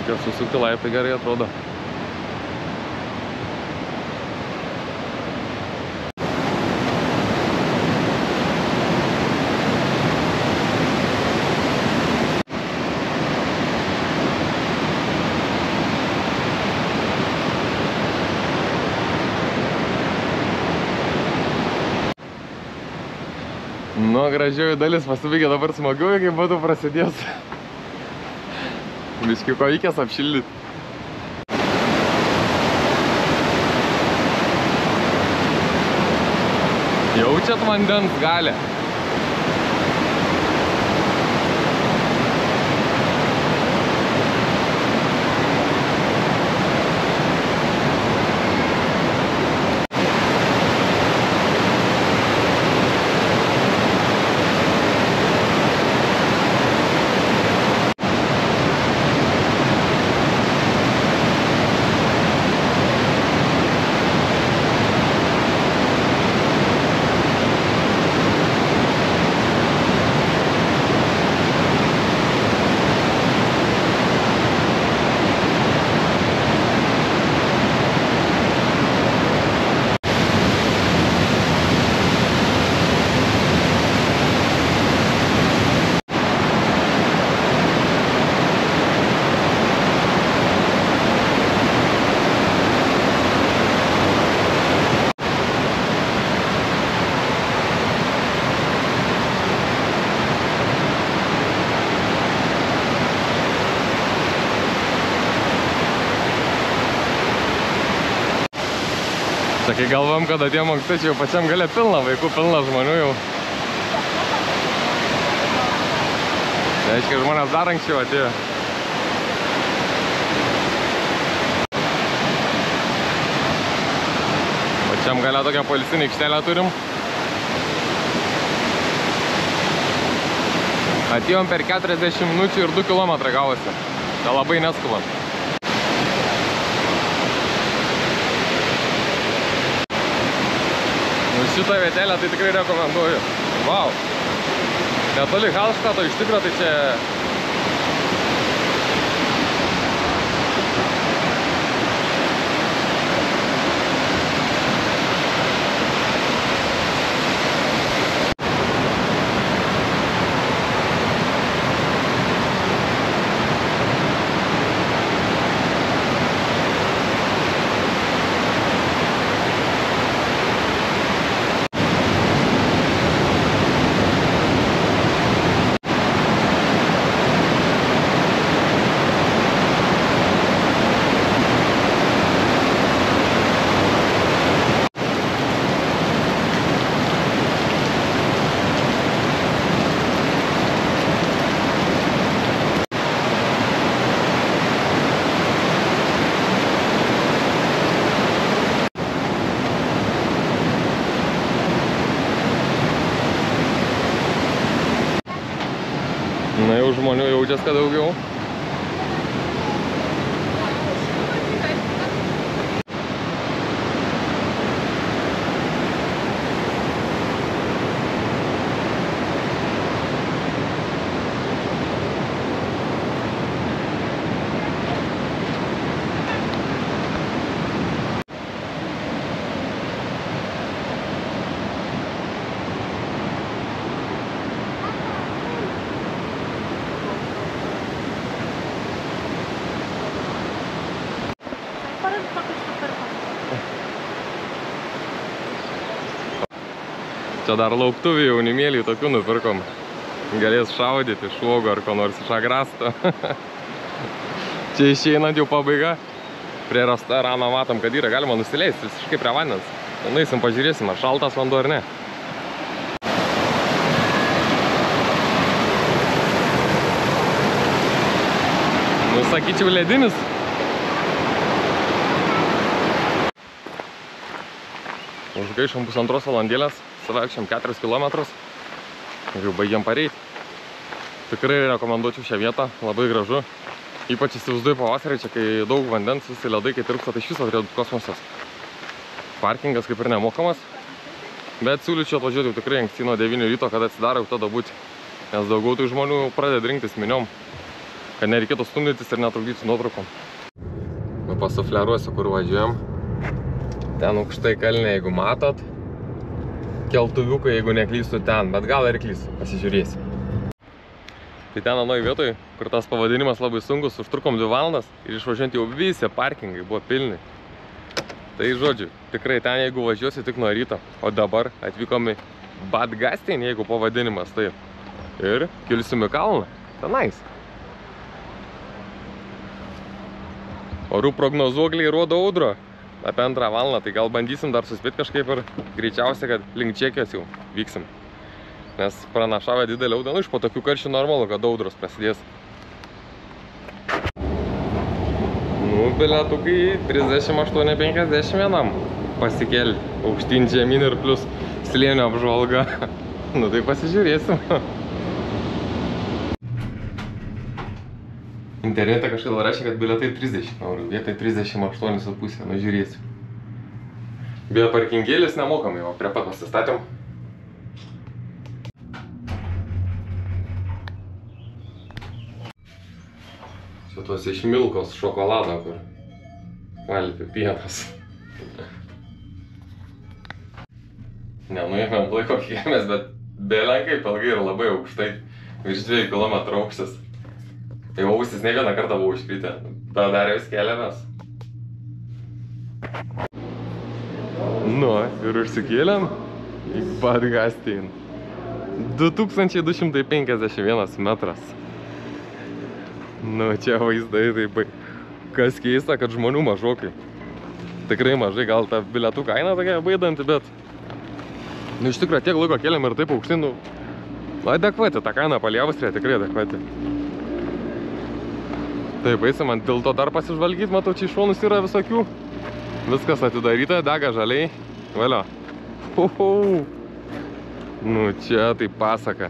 Kad susukti laiptai gerai atrodo. Nu, gražioji dalis pasibaigė, dabar smagiau, kai būtų prasidės. Biški kojikės apšildyti. Jaučiat vandens galę? Čia kai galvom, kad atėjom anksti, čia jau pačiam gale pilna vaikų, pilna žmonių jau. Tai aiškiai žmonės dar anksčiau atėjo. Pačiam gale tokią policinį aikštelę turim. Atėjom per 40 minučių ir 2 km gavosi. Tai labai neskubam. Šitą vietelę tai tikrai rekomenduoju. Vau! Netoli Hallstato iš tikro tai čia... Jau žmonių jaučias, kad daugiau. Čia dar lauktuvį jaunimėlį tokių nupirkom. Galės šaudyti iš uogo ar ko nors iš agrasto. Čia išeinant jau pabaiga. Prie restorano matom, kad yra galima nusileisti visiškai prie vandens. Nueisim, pažiūrėsim, ar šaltas vanduo ar ne. Nu, sakyčiau, ledinis. Užgaišom 1,5 valandėlės, savaikščiam 4 kilometrus. Jau baigiam pareiti. Tikrai rekomenduočiau šią vietą, labai gražu. Ypač įsivaizduoju pavasarį, čia kai daug vandens, visi ledai, kai tirpsta, tai iš viso turėtų kosmosas. Parkingas kaip ir nemokamas. Bet siūlyčiau atvažiuoti jau tikrai anksti nuo 9 ryto, kad atsidaro jau tada būti. Nes daugiau tų žmonių pradeda rinktis miniom, kad nereikėtų stumdytis ir netrukdyti nuotraukom. Pasufleruosiu, kur važiuojam. Ten aukštai kalne, jeigu matot. Keltuviukai, jeigu neklystu ten, bet gal ir klystu, pasižiūrėsim. Tai ten anoj vietoj, kur tas pavadinimas labai sunkus, užtrukom 2 valandas ir išvažiuojant jau visi parkingai buvo pilni. Tai žodžiu, tikrai ten jeigu važiuosi tik nuo ryto, o dabar atvykom į Bad Gastein, jeigu pavadinimas tai. Ir kilsim į kalną, tenais. Orų prognozuokliai rodo audrą. Apie 2 valandą, tai gal bandysim dar suspėti kažkaip ir greičiausiai, kad link Čekijos jau vyksim. Nes pranašavę didelį audrą, nu iš po tokių karščių normalu, kad audros prasidės. Nu, bilietukai 38,51 pasikėlė. Aukštyn žemyn ir plus slėnio apžvalga. Nu tai pasižiūrėsim. Internete kažkaip rašė, kad bilietai 30 eurų, vietoj 38,5, nu žiūrėsiu. Beje, parkingėlis nemokamai, o prie pat pasistatėm. Čia tos iš Milkos šokolado, kur Alpių pienas. Nenuėmėm laiko kiemės, bet belenkai ilgai ir labai aukštai, virš 2 km aukštis. Jau ausis ne vieną kartą buvo užkritę, bet dar vis keliamės. Nu, ir užsikėlėm į Bad Gastein. 2251 metras. Nu, čia vaizdai taip. Kas keista, kad žmonių mažokai. Tikrai mažai, gal ta bilietų kaina tokia baidanti, bet... Nu, iš tikrųjų, tiek laiko kėlėm ir taip aukštin, nu... Adekvati, ta kaina palievus yra tikrai adekvati. Taip, eisim ant tilto dar pasižvalgyti, matau, čia iš šonus yra visokių. Viskas atidaryta, dega žaliai. Valio. Nu, čia tai pasaka.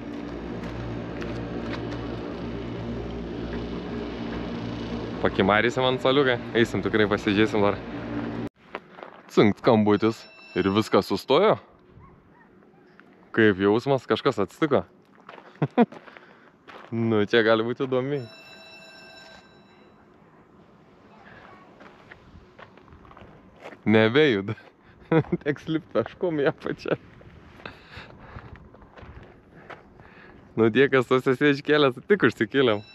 Pakimarysim ant saliuką, eisim tikrai pasižiūrėsim dar. Cinkt skambutis ir viskas sustojo. Kaip jausmas, kažkas atsitiko. Nu, čia gali būti įdomi. Nebejuda. Teks lipt peškom į apačią. Nu, tie, kas tose iškėlės, tik užsikėlėm.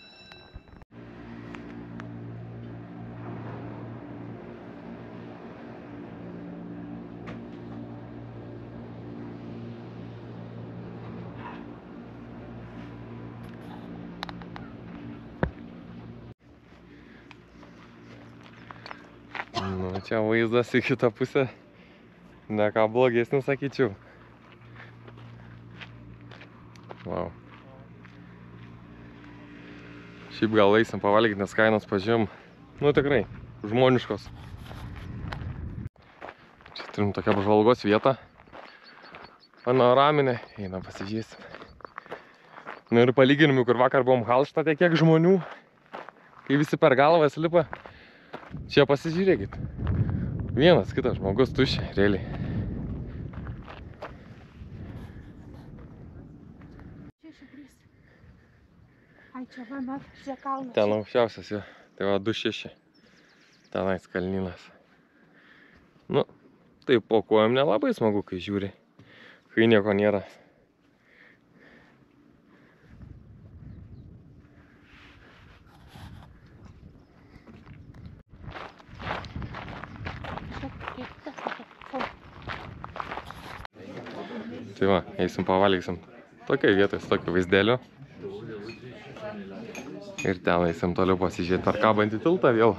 Nu, čia vaizdas į kitą pusę. Ne ką blogesnį, sakyčiau. Wow. Šiaip gal eisim pavalgyti, nes kainos pažiūrėjom. Nu, tikrai, žmoniškos. Čia turim tokią apžvalgos vietą. Panoraminė. Einam pasižiūrėsim. Nu ir palyginimui, kur vakar buvom Halštate, kiek žmonių, kai visi per galvą slipa. Čia pasižiūrėkit. Vienas kitas žmogus tuščia, realiai. Ai, čia va, mat, čia kalnas. Ten aukščiausias jo. Tai va 2,6. Tenais kalnynas. Nu, tai po kojom nelabai smagu, kai žiūri. Kai nieko nėra. Tai va, eisim pavalgysim tokiai vietoj, su tokiu vaizdeliu. Ir ten eisim toliau pasižiūrėti per kabantį tiltą vėl.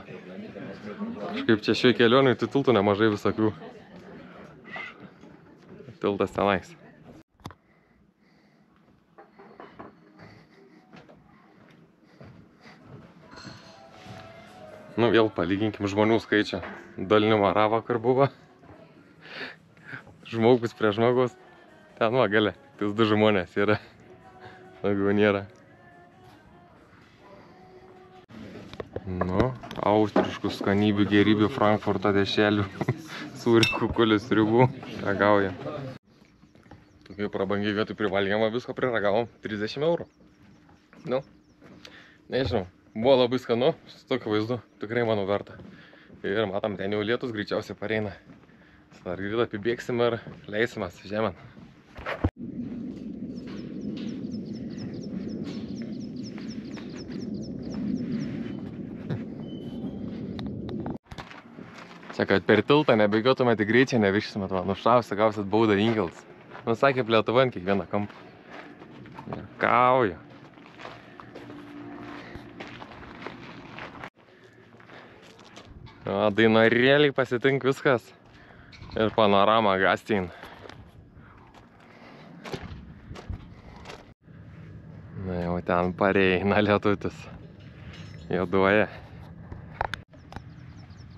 Kažkaip čia šioj kelionėj tų tiltų nemažai visokių. Tiltas tenais. Nu vėl palyginkim žmonių skaičių. Dalinimo ravo, kur buvo. Žmogus prie žmogus. Ten va gale, tai 2 žmonės yra. Daugiau nėra. Nu, austriškų skanybių, gerybių, Frankfurto dešrelių, sūrių, kukulių, sriubų. Ragaujam. Tokiai prabangiai vietoj privalgėm, visko priragavom 30 eurų. Nu, nežinau, buvo labai skanu, su tokiu vaizdu, tikrai manau verta. Ir matom, ten jau lietus greičiausiai pareina. Dar grįžtą apibėgsim ir leisimės žemėn. Čia, kad per tiltą nebėgiotumėte greičiai, neviršytumėt, va, nušausi, gausit baudą inkils. Nu, sakė, Lietuva ant kiekvieną kampą. Kauja. Dainorėliai pasitink viskas. Ir panorama Gastein. Na jau ten pareina lietutis. Juoduoja.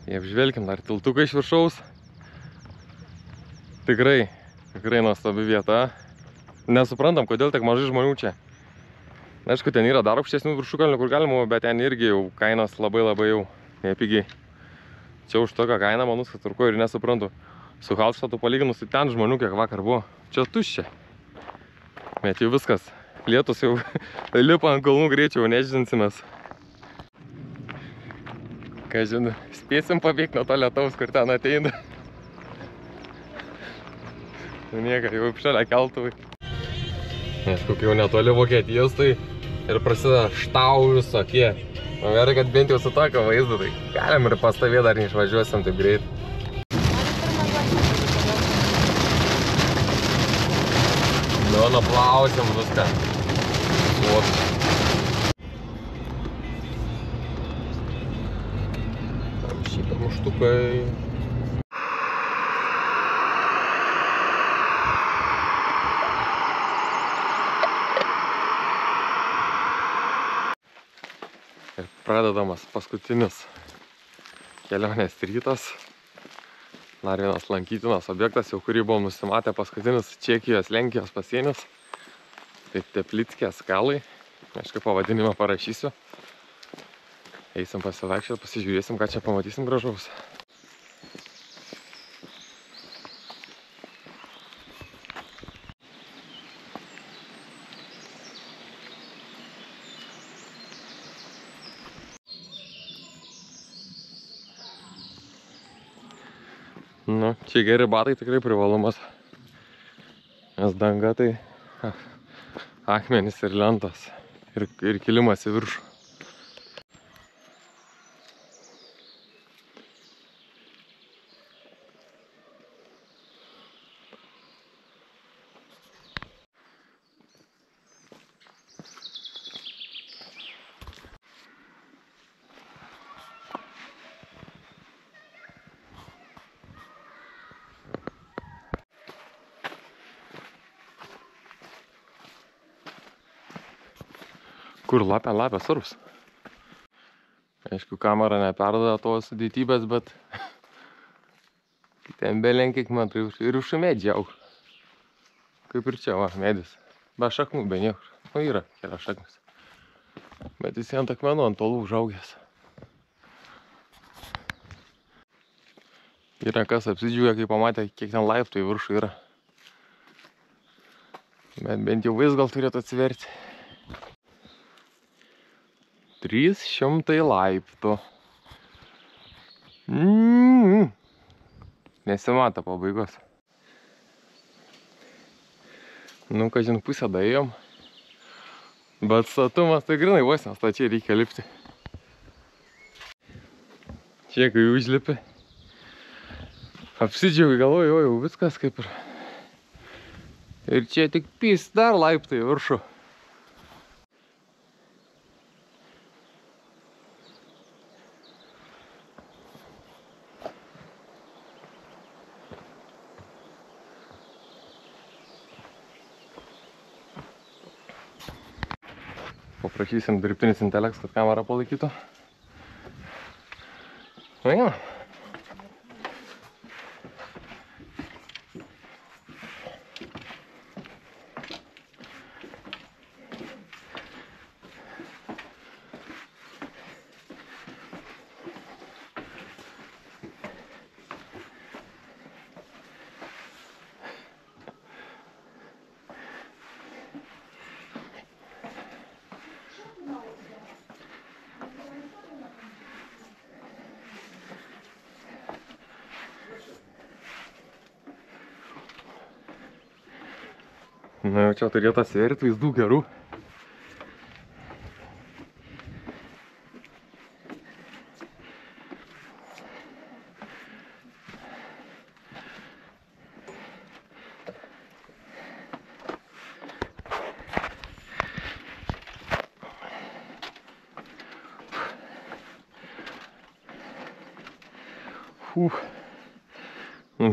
Apžvelkim dar tiltuką iš viršaus. Tikrai nuostabi vieta. Nesuprantam, kodėl tiek mažai žmonių čia. Aišku, ten yra dar aukštesnių viršukalnių, kur galima, bet ten irgi jau kainos labai jau nepigiai. Čia už tokią kainą, manus, kad turku ir nesuprantu. Su Halštatu palyginus, tai ten žmonių kiek vakar buvo. Čia tuščia. Bet jau viskas. Lietus jau lipa ant kalnų greičiau, nežinsimės. Ką žinai, spėsim pabėgti nuo to lietaus, kur ten ateina. Nieka, jau šalia keltuvai. Aišku, kai jau netoli Vokietijos, tai ir prasideda štau visokie. Man gerai, kad bent jau su tokio vaizdu, tai galim ir pastovėti dar neišvažiuosim taip greit. Nu, nuplausim viską. Šitą muštukai. Ir pradedamas paskutinis kelionės rytas. Dar vienas lankytinas objektas, jau kurį buvom nusimatę, paskutinis Čekijos, Lenkijos pasienis. Tai Teplickės kalai. Aišku, pavadinimą parašysiu. Eisim pasivaikščioti, pasižiūrėsim, ką čia pamatysim gražaus. Nu, čia geri batai tikrai privalumas. Nes danga tai akmenys ir lentos. Ir kilimas į viršų. Kur lapė svarbus. Aišku, kamera neperduoda tos sudėtybės, bet ten belenkiek metrų ir užšumėt džiaug. Kaip ir čia, va, medis. Be šaknų, be niekur. Nu, yra kelias šaknis. Bet jis ant akmenų, ant tolų užaugęs. Yra kas apsidžiūgė, kai pamatė, kiek ten laiptų į viršų yra. Bet bent jau vis gal turėtų atsiverti. 300 laiptų. Nesimato pabaigos. Nu, kažin pusę daėjom. Bet statumas tai grinai vos, nes čia reikia lipti. Čia, kai užlipi, apsidžiaugi, galvoju, jau viskas kaip ir. Ir čia tik pys dar laiptai viršų. Paprašysim dirbtinis intelektas, kad kamerą palaikytų. Eina. Na jau čia turėtų atsverti vaizdų gerų.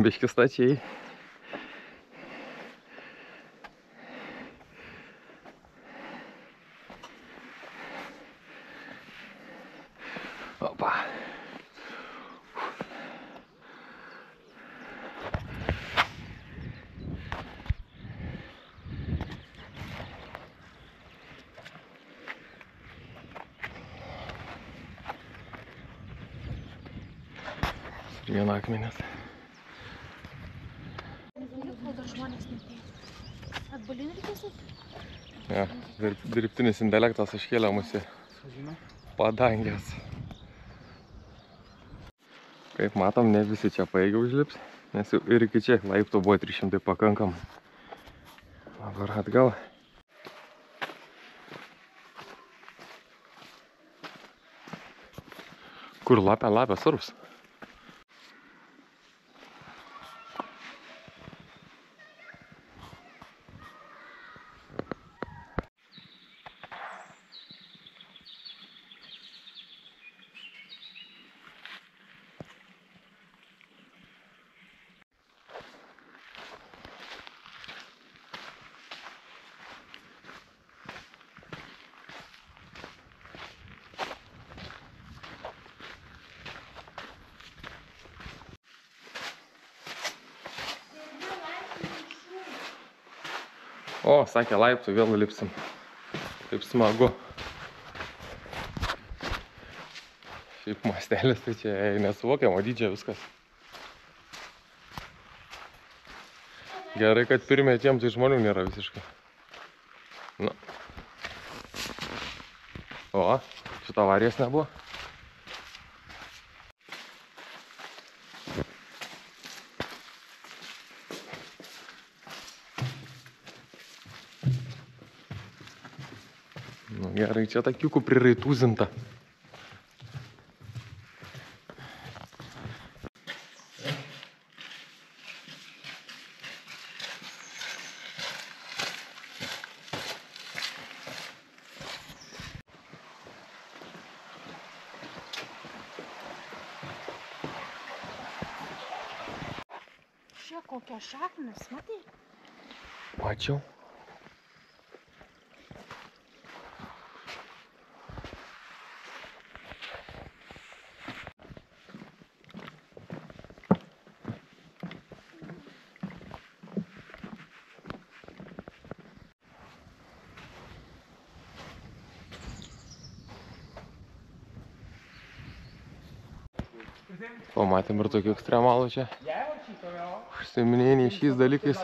Biški stačiai. Opa. Ir viena akmenės. Ja, dirbtinis intelektas iškėlė mus į padangės. Kaip matom, ne visi čia paėgė užlips, nes jau ir iki čia laiptų buvo 300 pakankam. Dabar atgal. Kur lapė surus? O, sakė, laiptų vėl lipsim. Kaip smagu. Šiaip mastelis, tai čia nesuvokiamo dydžio viskas. Gerai, kad pirmėtiem tai žmonių nėra visiškai. Nu. O, šito avarijos nebuvo. Nu, gerai, čia takiukų priraitūzinta. Čia kokia šaknis, matai? Mačiau. Pamatėm ir tokių ekstremalų čia. Užsiminėjai šiais dalykais.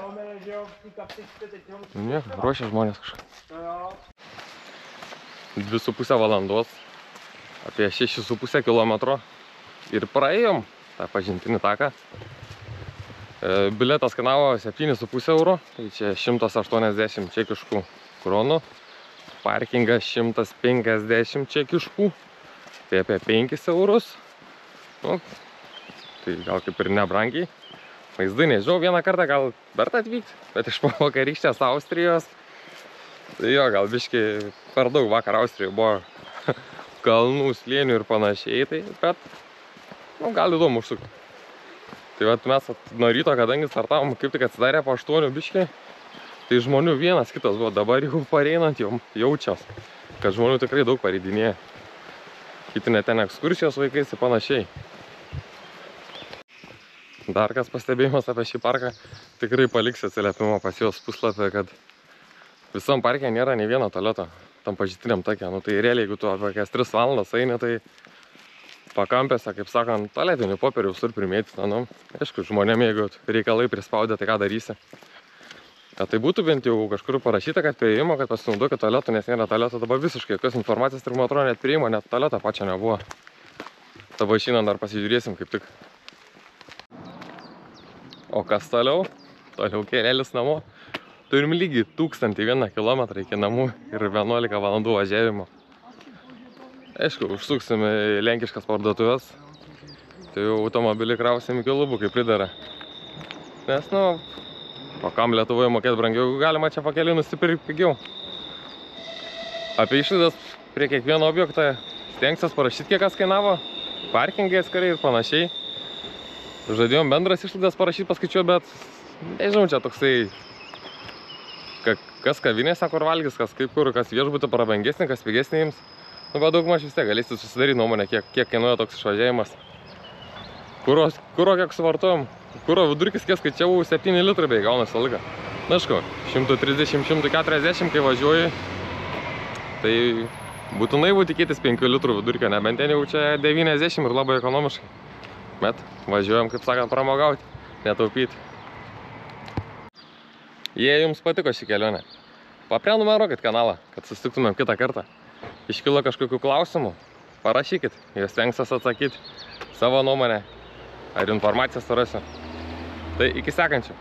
Nu nieko, ruošia žmonės kažką. 2,5 valandos, apie 6,5 kilometro ir praėjom tą pažintinį taką. Biletas kainavo 7,5 eurų, tai čia 180 čekiškų kronų. Parkingas 150 čekiškų, tai apie 5 eurus. Nu, tai gal kaip ir nebrangiai. Vaizdai nežinau, vieną kartą gal verta atvykti, bet iš vakarykštės Austrijos. Tai jo, gal biškai per daug vakar Austrijoje buvo kalnų, slėnių ir panašiai, tai bet nu, gal įdomu užsukti. Tai vat mes nuo ryto, kadangi startavom, kaip tik atsidarė po 8 biškai, tai žmonių vienas kitas buvo, dabar jau pareinant jaučias, kad žmonių tikrai daug pareidinėja. Kiti net ten ekskursijos vaikais ir panašiai. Dar kas pastebėjimas apie šį parką, tikrai paliksiu atsiliepimą pas jos puslapį, kad visam parke nėra nei vieno tualeto tam pažintiniam take. Nu tai realiai, jeigu tu apie 3 valandas eini, tai pakampėse, kaip sakant, tualetinių popierių visur primėtyta. Nu, aišku, žmonėm, jeigu reikalai prispaudė, tai ką darysi. Tai būtų bent jau kažkur parašyta, kad prieimo, kad pasinaudokit tualetų, nes nėra tualeto, dabar visiškai jokios informacijos ir man atrodo net prieimo, net tualeto pačio nebuvo. Dabar šiandien dar pasižiūrėsim kaip tik. O kas toliau? Toliau kelėlis namo. Turim lygiai 1001 km iki namų ir 11 valandų važiavimo. Aišku, užsuksim į lenkiškas parduotuvės. Tai jau automobilį krausim iki lubų, kaip pridara. Nes, nu, o kam Lietuvoje mokėti brangiau, galima čia pakeliui nusipirkti pigiau. Apie išlaidas prie kiekvieno objekto stengsiuos parašyti, kiek kas kainavo, parkingai atskirai ir panašiai. Žadėjom bendras išlaidas parašyti, paskaičiuoti, bet nežinau, čia toksai, kas kavinėse kur valgys, kas kaip kur, kas viešbutį prabangesnį, kas pigesnį jums. Nu, bet daugmaž vis tiek galėsite susidaryti nuomonę, kiek kainuoja toks išvažiavimas. Kuro kiek suvartojom, kuro vidurkis, kiek skaičiavau, 7 litrai bei gaunasi laiką. Na, aišku, 130-140, kai važiuoji, tai būtų naivu tikėtis 5 litrų vidurkio, nebent ten jau čia 90 ir labai ekonomiškai. Bet važiuojam, kaip sakant, pramogauti, netaupyti. Jei jums patiko šį kelionę, paprenumeruokit kanalą, kad susitiktumėm kitą kartą. Iškilo kažkokių klausimų, parašykit, jūs stengsiuos atsakyti savo nuomonę ar informaciją surasiu. Tai iki sekančių.